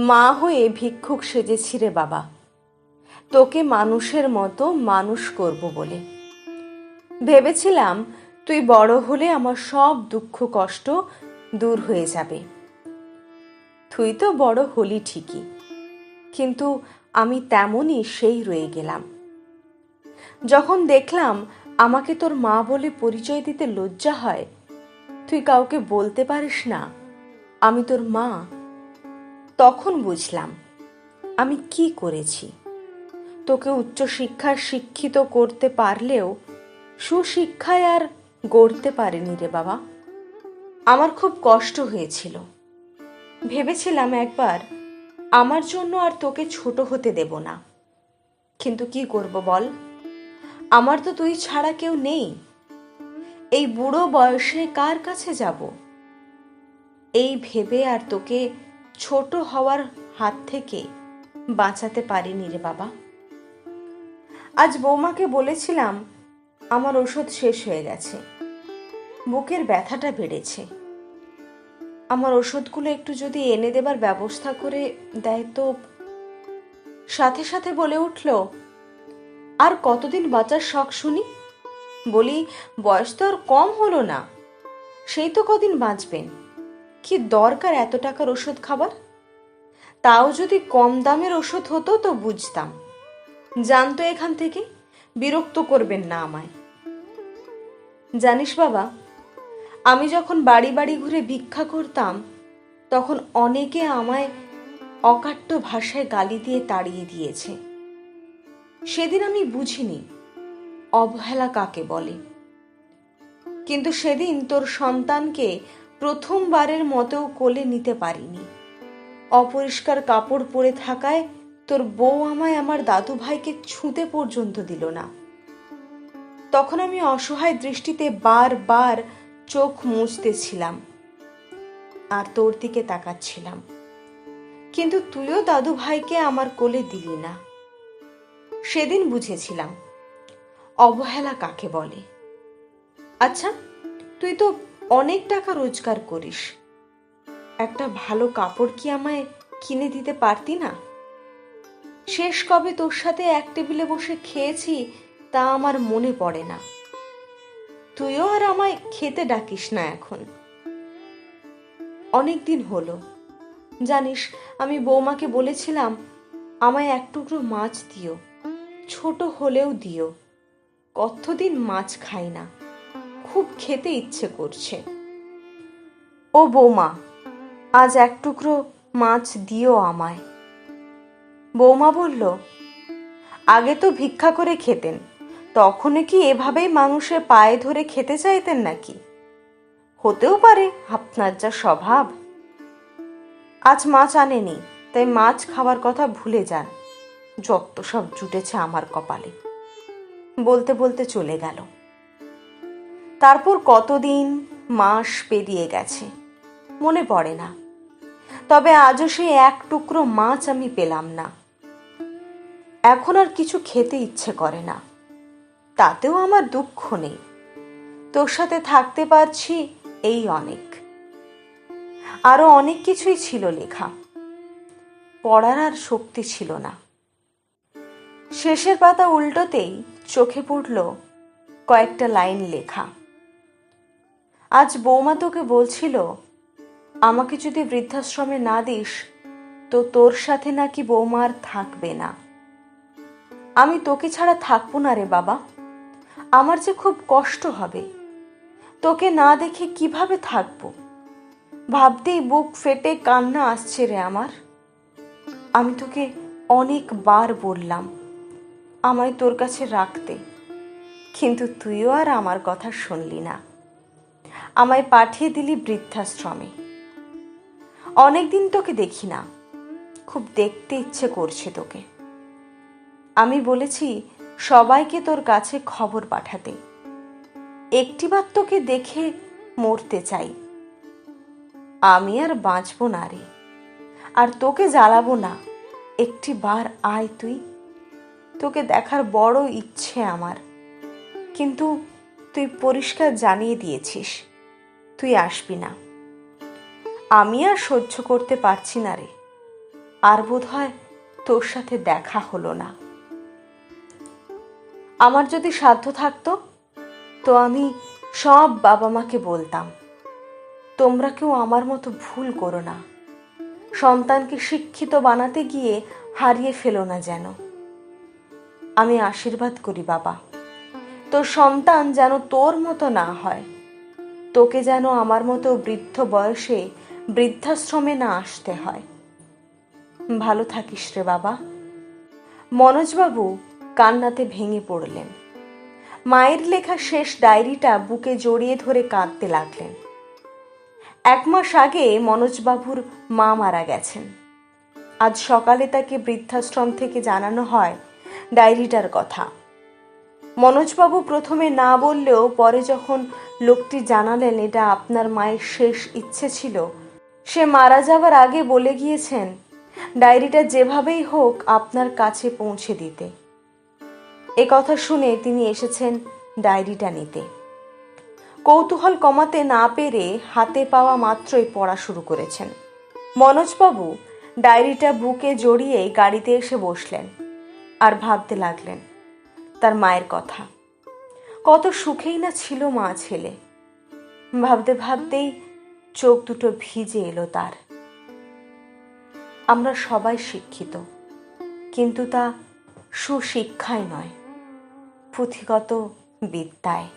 মা হয়ে ভিক্ষুক সেজেছি রে বাবা, তোকে মানুষের মতো মানুষ করব বলে। ভেবেছিলাম তুই বড় হলে আমার সব দুঃখ কষ্ট দূর হয়ে যাবে। তুই তো বড় হলি ঠিকই, কিন্তু আমি তেমনই সেই রয়ে গেলাম। যখন দেখলাম আমাকে তোর মা বলে পরিচয় দিতে লজ্জা হয়, তুই কাউকে বলতে পারিস না আমি তোর মা, তখন বুঝলাম আমি কি করেছি। তোকে উচ্চশিক্ষার শিক্ষিত করতে পারলেও সুশিক্ষায় আর গড়তে পারিনি রে বাবা। আমার খুব কষ্ট হয়েছিল। ভেবেছিলাম একবার আমার জন্য আর তোকে ছোট হতে দেব না, কিন্তু কি করব বল, আমার তো তুই ছাড়া কেউ নেই। এই বুড়ো বয়সে কার কাছে যাব? এই ভেবে আর তোকে ছোট হওয়ার হাত থেকে বাঁচাতে পারিনি রে বাবা। আজ বৌমাকে বলেছিলাম আমার ওষুধ শেষ হয়ে গেছে, বুকের ব্যথাটা বেড়েছে, আমার ওষুধগুলো একটু যদি এনে দেবার ব্যবস্থা করে দেয় তো। সাথে সাথে বলে উঠল, আর কতদিন বাঁচার শখ শুনি? বলি, বয়স তো আর কম হলো না, সেই তো কদিন বাঁচবেন, কি দরকার এত টাকার ওষুধ খাবার? তাও যদি কম দামের ওষুধ হতো তো বুঝতাম, জানতো এখান থেকে, বিরক্ত করবেন না আমায়। জানিস বাবা, আমি যখন বাড়ি বাড়ি ঘুরে ভিক্ষা করতাম তখন অনেকে আমায় অকাট্য ভাষায় গালি দিয়ে তাড়িয়ে দিয়েছে। সেদিন আমি বুঝিনি অবহেলা কাকে বলে। কিন্তু সেদিন তোর সন্তানকে প্রথমবারের মতো কোলে নিতে পারিনি। অপরিষ্কার কাপড় পরে থাকায় তোর বউ আমায় আমার দাদু ভাইকে ছুঁতে পর্যন্ত দিল না। তখন আমি অসহায় দৃষ্টিতে বারবার চোখ মুছতেছিলাম আর তোর দিকে তাকাচ্ছিলাম, কিন্তু তুইও দাদু ভাইকে আমার কোলে দিলি না। সেদিন বুঝেছিলাম অবহেলা কাকে বলে। আচ্ছা, তুই তো অনেক টাকা রোজগার করিস, একটা ভালো কাপড় কি আমায় কিনে দিতে পারতি না? শেষ কবে তোর সাথে এক টেবিলে বসে খেয়েছি তা আমার মনে পড়ে না। তুইও আর আমায় খেতে ডাকিস না এখন, অনেক দিন হলো। জানিস, আমি বৌমাকে বলেছিলাম আমায় এক টুকরো মাছ দিও, ছোট হলেও দিও, কতদিন মাছ খাই না, খুব খেতে ইচ্ছে করছে। ও বৌমা, আজ এক টুকরো মাছ দিও আমায়। বৌমা বলল, আগে তো ভিক্ষা করে খেতেন, তখন কি এভাবেই মানুষের পায়ে ধরে খেতে চাইতেন নাকি? হতেও পারে আপনার যা স্বভাব। আজ মাছ আনেনি, তাই মাছ খাওয়ার কথা ভুলে যান, যত সব জুটেছে আমার কপালে। বলতে বলতে চলে গেল। তারপর কতদিন মাস পেরিয়ে গেছে মনে পড়ে না, তবে আজও সেই এক টুকরো মাছ আমি পেলাম না। এখন আর কিছু খেতে ইচ্ছে করে না, তাতেও আমার দুঃখ নেই, তোর সাথে থাকতে পারছি এই অনেক। আরো অনেক কিছুই ছিল লেখা, পড়ার আর শক্তি ছিল না। শেষের পাতা উল্টোতেই চোখে পড়ল কয়েকটা লাইন লেখা। আজ বৌমা তোকে বলছিল আমাকে যদি বৃদ্ধাশ্রমে না দিস তো তোর সাথে নাকি বৌমা আর থাকবে না। আমি তোকে ছাড়া থাকবো না রে বাবা, আমার যে খুব কষ্ট হবে, তোকে না দেখে কিভাবে থাকবো, ভাবতেই বুক ফেটে কান্না আসছে রে আমার। আমি তোকে অনেকবার বললাম আমায় তোর কাছে রাখতে, কিন্তু তুইও আর আমার কথা শুনলি না, আমায় পাঠিয়ে দিলি বৃদ্ধাশ্রমে। অনেকদিন তোকে দেখি না, খুব দেখতে ইচ্ছে করছে তোকে। আমি বলেছি সবাইকে তোর কাছে খবর পাঠাতে, একটিবার তোকে দেখে মরতে চাই। আমি আর বাঁচবো না রে, আর তোকে জ্বালাবো না, একটিবার আয় তুই, তোকে দেখার বড় ইচ্ছে আমার। কিন্তু তুই পরিষ্কার জানিয়ে দিয়েছিস তুই আসবি না, আমি আর সহ্য করতে পারছি না রে। আর বোধহয় তোর সাথে দেখা হলো না। আমার যদি সাধ্য থাকতো তো আমি সব বাবা মাকে বলতাম, তোমরা কেউ আমার মতো ভুল করো না, সন্তানকে শিক্ষিত বানাতে গিয়ে হারিয়ে ফেলো না যেন। আমি আশীর্বাদ করি বাবা, তোর সন্তান যেন তোর মতো না হয়, তোকে যেন আমার মতো বৃদ্ধ বয়সে বৃদ্ধাশ্রমে না আসতে হয়। ভালো থাকিস রে বাবা। মনোজবাবু কান্নাতে ভেঙে পড়লেন। মায়ের লেখা শেষ ডায়েরিটা বুকে জড়িয়ে ধরে কাঁদতে লাগলেন। 1 মাস আগে মনোজবাবুর মা মারা গেছেন। আজ সকালে তাকে বৃদ্ধাশ্রম থেকে জানানো হয় ডায়েরিটার কথা। মনোজবাবু প্রথমে না বললেও পরে যখন লোকটি জানালেন এটা আপনার মায়ের শেষ ইচ্ছে ছিল, সে মারা যাওয়ার আগে বলে গিয়েছেন ডায়েরিটা যেভাবেই হোক আপনার কাছে পৌঁছে দিতে। এ কথা শুনে তিনি এসেছেন ডায়েরিটা নিতে। কৌতূহল কমাতে না পেরে হাতে পাওয়া মাত্রই পড়া শুরু করেছেন। মনোজবাবু ডায়েরিটা বুকে জড়িয়ে গাড়িতে এসে বসলেন আর ভাবতে লাগলেন তার মায়ের কথা। কত সুখেই না ছিল মা ছেলে। ভাবতে ভাবতেই চোখ দুটো ভিজে এলো তার। আমরা সবাই শিক্ষিত, কিন্তু তা সুশিক্ষায় নয়, পুঁথিগত বিদ্যায়।